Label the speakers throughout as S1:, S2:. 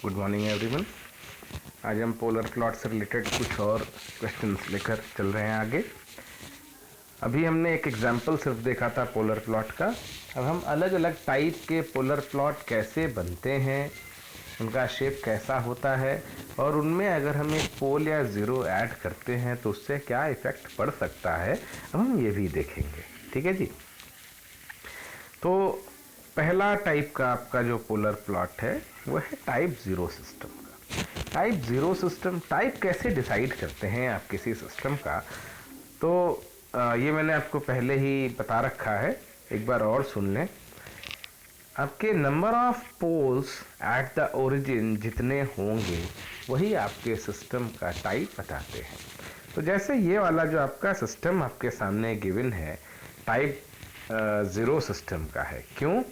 S1: Good morning everyone. आज हम polar plot से रिलेटेड कुछ और क्वेश्चंस लेकर चल रहे हैं आगे। अभी हमने एक एग्जांपल सिर्फ देखा था पोलर प्लॉट का। अब हम अलग अलग टाइप के पोलर प्लॉट कैसे बनते हैं, उनका शेप कैसा होता है और उनमें अगर हम एक पोल या ज़ीरो ऐड करते हैं तो उससे क्या इफ़ेक्ट पड़ सकता है, अब हम ये भी देखेंगे। ठीक है जी। तो पहला टाइप का आपका जो पोलर प्लॉट है वो है टाइप ज़ीरो सिस्टम का। टाइप ज़ीरो सिस्टम, टाइप कैसे डिसाइड करते हैं आप किसी सिस्टम का, तो ये मैंने आपको पहले ही बता रखा है, एक बार और सुन लें। आपके number of poles at the origin जितने होंगे वही आपके सिस्टम का टाइप बताते हैं। तो जैसे ये वाला जो आपका सिस्टम आपके सामने गिवन है, टाइप ज़ीरो सिस्टम का है। क्यों?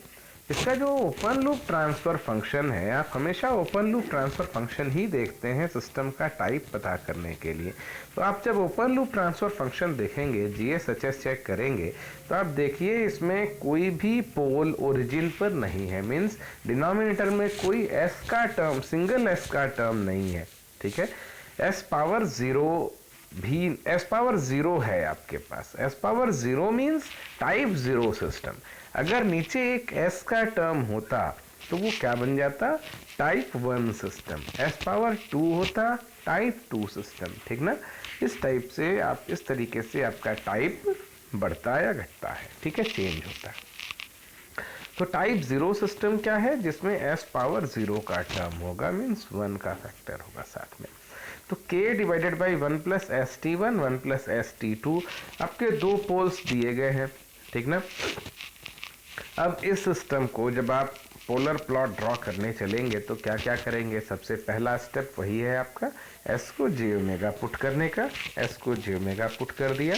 S1: इसका जो ओपन लूप ट्रांसफ़र फंक्शन है, आप हमेशा ओपन लूप ट्रांसफ़र फंक्शन ही देखते हैं सिस्टम का टाइप पता करने के लिए। तो आप जब ओपन लूप ट्रांसफ़र फंक्शन देखेंगे, GSHS चेक करेंगे, तो आप देखिए इसमें कोई भी पोल ओरिजिन पर नहीं है। मीन्स डिनोमिनेटर में कोई s का टर्म, सिंगल s का टर्म नहीं है। ठीक है, s पावर ज़ीरो भी, s पावर ज़ीरो है आपके पास। s power zero means type zero system. अगर नीचे एक s का टर्म होता तो वो क्या बन जाता? Type one system. s power two होता टाइप टू सिस्टम। ठीक ना? इस टाइप से आप, इस तरीके से आपका टाइप बढ़ता या घटता है। ठीक है, चेंज होता है। तो टाइप ज़ीरो सिस्टम क्या है? जिसमें s पावर ज़ीरो का टर्म होगा, मीन्स वन का फैक्टर होगा साथ में। तो k divided by one plus s t one, one plus s t two, आपके दो पोल्स दिए गए हैं। ठीक ना? अब इस सिस्टम को जब आप पोलर प्लॉट ड्रॉ करने चलेंगे तो क्या क्या करेंगे? सबसे पहला स्टेप वही है आपका s को j ओमेगा पुट करने का। s को j ओमेगा पुट कर दिया,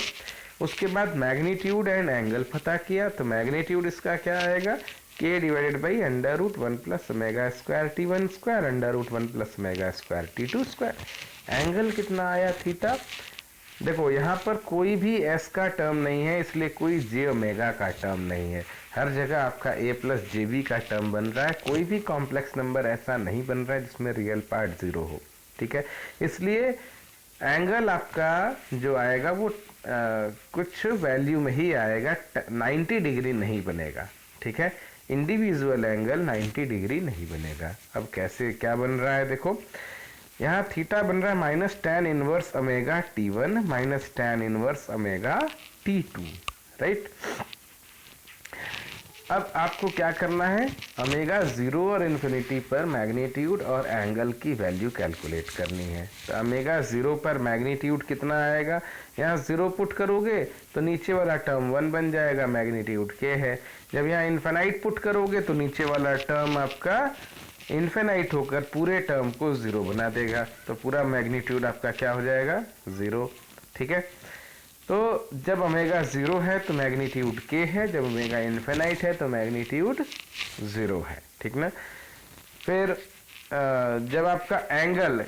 S1: उसके बाद मैग्नीट्यूड एंड एंगल पता किया। तो मैग्नीट्यूड इसका क्या आएगा? k divided by under root one plus omega square t one square under root one plus omega square t two square. Angle कितना आया? थीटा। देखो यहाँ पर कोई भी s का टर्म नहीं है, इसलिए कोई j ओमेगा का टर्म नहीं है। हर जगह आपका a प्लस जे बी का टर्म बन रहा है। कोई भी कॉम्प्लेक्स नंबर ऐसा नहीं बन रहा है जिसमें रियल पार्ट ज़ीरो हो। ठीक है, इसलिए एंगल आपका जो आएगा वो कुछ वैल्यू में ही आएगा, 90 डिग्री नहीं बनेगा। ठीक है, इंडिविजुअल एंगल 90 डिग्री नहीं बनेगा। अब कैसे क्या बन रहा है? देखो यहाँ थीटा बन रहा है minus ten inverse omega T one minus ten inverse omega T two. Right, अब आपको क्या करना है? ओमेगा ज़ीरो और इन्फिनिटी पर मैग्नीट्यूड और एंगल की वैल्यू कैलकुलेट करनी है। तो ओमेगा ज़ीरो पर मैग्नीट्यूड कितना आएगा? यहाँ ज़ीरो पुट करोगे तो नीचे वाला टर्म वन बन जाएगा, मैग्नीट्यूड के है। जब यहाँ इन्फिनाइट पुट करोगे तो नीचे वाला टर्म आपका इन्फिनाइट होकर पूरे टर्म को ज़ीरो बना देगा। तो पूरा मैग्नीट्यूड आपका क्या हो जाएगा? ज़ीरो। ठीक है, तो जब ओमेगा ज़ीरो है तो मैग्नीट्यूड के है, जब ओमेगा इन्फिनाइट है तो मैग्नीट्यूड ज़ीरो है। ठीक ना? फिर जब आपका एंगल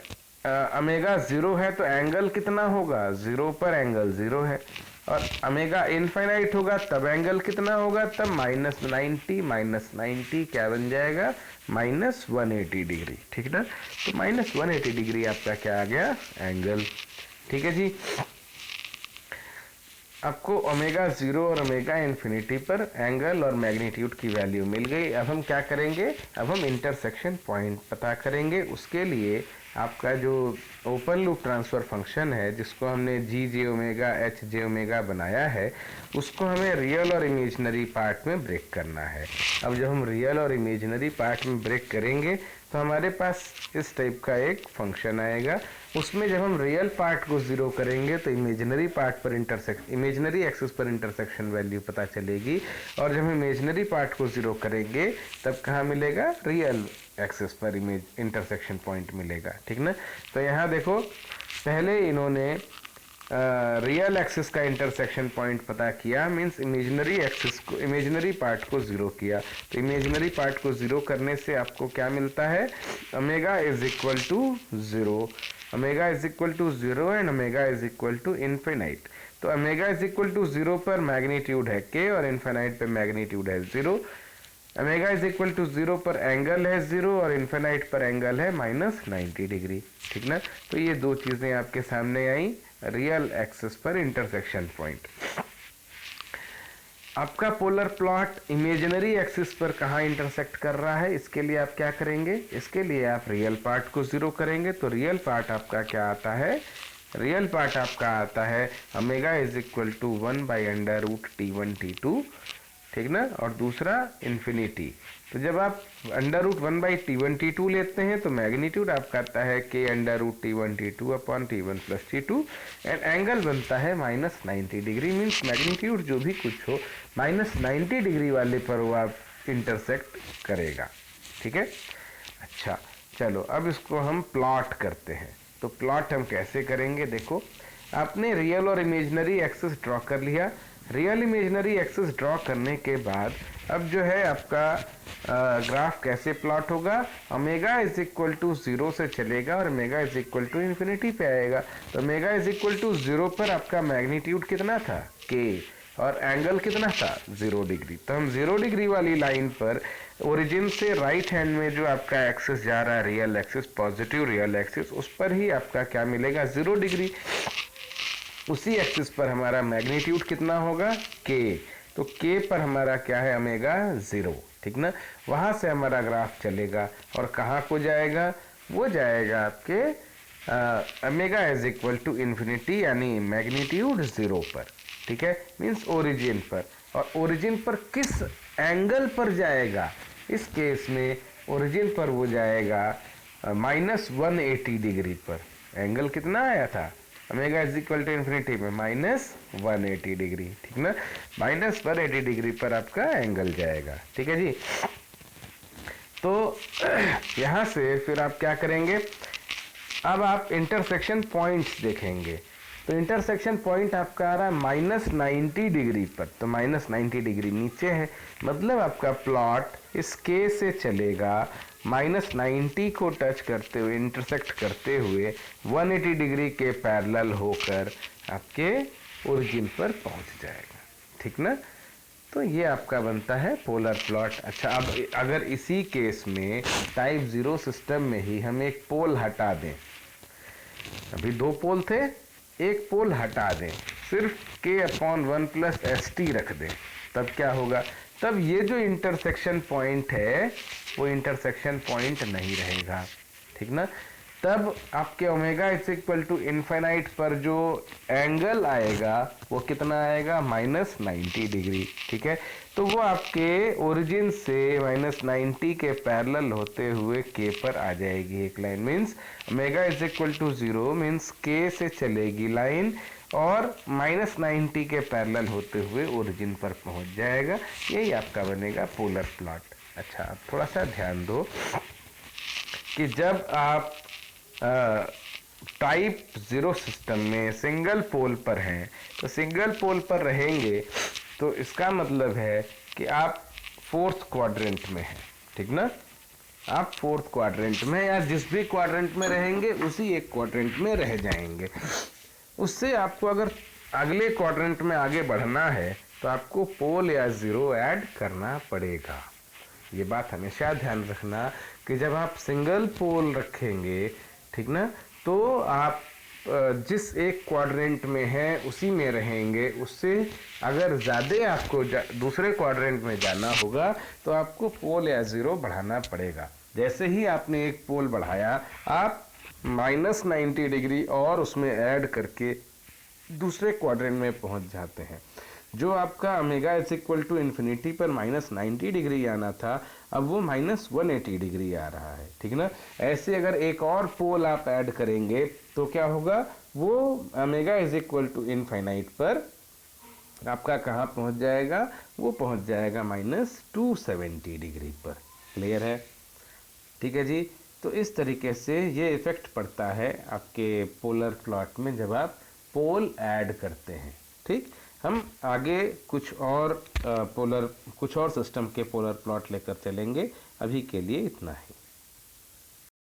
S1: ओमेगा ज़ीरो है तो एंगल कितना होगा? ज़ीरो पर एंगल ज़ीरो है, और ओमेगा इन्फिनाइट होगा तब एंगल कितना होगा? तब माइनस 90, माइनस 90 क्या बन जाएगा? Minus 180 degree. ठीक ना? तो माइनस 180 डिग्री आपका क्या आ गया? एंगल। ठीक है जी, आपको ओमेगा ज़ीरो और ओमेगा इन्फिनिटी पर एंगल और मैग्नीट्यूड की वैल्यू मिल गई। अब हम क्या करेंगे? अब हम इंटरसेक्शन पॉइंट पता करेंगे। उसके लिए आपका जो ओपन लूप ट्रांसफ़र फंक्शन है, जिसको हमने जी जे ओमेगा एच जे ओमेगा बनाया है, उसको हमें रियल और इमेजनरी पार्ट में ब्रेक करना है। अब जब हम रियल और इमेजनरी पार्ट में ब्रेक करेंगे तो हमारे पास इस टाइप का एक फंक्शन आएगा। उसमें जब हम रियल पार्ट को ज़ीरो करेंगे तो इमेजनरी पार्ट पर इमेजनरी एक्सिस पर इंटरसेक्शन वैल्यू पता चलेगी, और जब हम इमेजनरी पार्ट को ज़ीरो करेंगे तब कहाँ मिलेगा? रियल एक्सिस पर इंटरसेक्शन पॉइंट मिलेगा। ठीक ना? तो यहाँ देखो, पहले इन्होंने रियल एक्सिस का इंटरसेक्शन पॉइंट पता किया, मींस इमेजनरी एक्सिस को, इमेजनरी पार्ट को ज़ीरो किया। तो इमेजनरी पार्ट को ज़ीरो करने से आपको क्या मिलता है? Omega is equal to zero, omega is equal to zero and omega is equal to infinite. तो omega is equal to zero पर मैग्नीट्यूड है के और इन्फिनाइट पे मैग्नीट्यूड है zero. Omega is equal to 0 पर एंगल है 0 और इन्फिनाइट पर एंगल है -90 डिग्री, ठीक ना। तो ये दो चीज़ें आपके सामने आई रियल एक्सिस पर इंटरसेक्शन पॉइंट। आपका पोलर प्लॉट इमेजिनरी एक्सिस पर कहाँ इंटरसेक्ट कर रहा है, इसके लिए आप क्या करेंगे, इसके लिए आप रियल पार्ट को 0 करेंगे। तो रियल पार्ट आपका क्या आता है, रियल पार्ट आपका आता है omega is equal to 1/√T1T2, ठीक ना। और दूसरा इन्फिनिटी। तो जब आप √1/T1T2 लेते हैं तो मैग्नीट्यूड आपका आता है K√T1T2 upon T1 + T2 and angle बनता है -90 डिग्री। मीन्स मैग्नीट्यूड जो भी कुछ हो -90 डिग्री वाले पर वो आप इंटरसेक्ट करेगा, ठीक है। अच्छा चलो अब इसको हम प्लॉट करते हैं। तो प्लॉट हम कैसे करेंगे, देखो आपने रियल और इमेजिनरी एक्सिस ड्रॉ कर लिया। रियल इमेजिनरी एक्सिस ड्रॉ करने के बाद अब जो है आपका ग्राफ कैसे प्लॉट होगा, ओमेगा इज इक्वल टू 0 से चलेगा और omega is equal to infinity पे आएगा। तो ओमेगा इज इक्वल टू 0 पर आपका मैग्नीट्यूड कितना था, k, और एंगल कितना था 0 डिग्री। तो हम 0 डिग्री वाली लाइन पर ओरिजिन से राइट हैंड में जो आपका एक्सिस जा रहा है real axis, positive real axis, उस पर ही आपका क्या मिलेगा 0 डिग्री। उसी एक्सिस पर हमारा मैग्नीट्यूड कितना होगा k, तो k पर हमारा क्या है ओमेगा 0, ठीक ना। वहाँ से हमारा ग्राफ चलेगा और कहाँ को जाएगा, वो जाएगा आपके omega is equal to infinity यानी मैग्नीट्यूड 0 पर, ठीक है। मीन्स ओरिजिन पर। और ओरिजिन पर किस एंगल पर जाएगा, इस केस में ओरिजिन पर वो जाएगा -180 डिग्री पर। एंगल कितना आया था omega is equal to infinity में -180 डिग्री, ठीक ना। -180 डिग्री पर आपका एंगल जाएगा, ठीक है जी। तो यहाँ से फिर आप क्या करेंगे, अब आप इंटरसेक्शन पॉइंट्स देखेंगे। तो इंटरसेक्शन पॉइंट आपका आ रहा है -90 डिग्री पर। तो -90 डिग्री नीचे है, मतलब आपका प्लॉट इस के से चलेगा -90 को टच करते हुए, इंटरसेक्ट करते हुए 180 डिग्री के पैरेलल होकर आपके ओरिजिन पर पहुंच जाएगा, ठीक ना। तो ये आपका बनता है पोलर प्लॉट। अच्छा अब अगर इसी केस में टाइप 0 सिस्टम में ही हम एक पोल हटा दें, अभी 2 पोल थे, एक पोल हटा दें, सिर्फ k/1 + st रख दें, तब क्या होगा, तब ये जो इंटरसेक्शन पॉइंट है वो इंटरसेक्शन पॉइंट नहीं रहेगा, ठीक ना। तब आपके omega is equal to infinite पर जो एंगल आएगा वो कितना आएगा -90 डिग्री, ठीक है। तो वो आपके ओरिजिन से -90 के पैरेलल होते हुए k पर आ जाएगी एक line. Means omega is equal to 0 means k से चलेगी लाइन और -90 के पैरेलल होते हुए ओरिजिन पर पहुंच जाएगा। यही आपका बनेगा पोलर प्लॉट। अच्छा अब थोड़ा सा ध्यान दो कि जब आप टाइप 0 सिस्टम में सिंगल पोल पर हैं, तो सिंगल पोल पर रहेंगे तो इसका मतलब है कि आप 4th क्वाड्रेंट में हैं, ठीक ना। आप 4th क्वाड्रेंट में या जिस भी क्वाड्रेंट में रहेंगे उसी एक क्वाड्रेंट में रह जाएंगे। उससे आपको अगर अगले क्वाड्रेंट में आगे बढ़ना है तो आपको पोल या 0 ऐड करना पड़ेगा। ये बात हमेशा ध्यान रखना कि जब आप सिंगल पोल रखेंगे, ठीक ना, तो आप जिस एक क्वाड्रेंट में है उसी में रहेंगे। उससे अगर ज़्यादा आपको दूसरे क्वाड्रेंट में जाना होगा तो आपको पोल या 0 बढ़ाना पड़ेगा। जैसे ही आपने एक पोल बढ़ाया, आप -90 डिग्री और उसमें ऐड करके दूसरे क्वाड्रेंट में पहुंच जाते हैं। जो आपका omega is equal to infinity पर -90 डिग्री आना था, अब वो -180 डिग्री आ रहा है, ठीक ना। ऐसे अगर एक और पोल आप ऐड करेंगे तो क्या होगा, वो omega is equal to infinite पर आपका कहाँ पहुंच जाएगा, वो पहुंच जाएगा -270 डिग्री पर। क्लियर है, ठीक है जी। तो इस तरीके से ये इफेक्ट पड़ता है आपके पोलर प्लॉट में जब आप पोल ऐड करते हैं, ठीक। हम आगे कुछ और सिस्टम के पोलर प्लॉट लेकर चलेंगे। अभी के लिए इतना ही।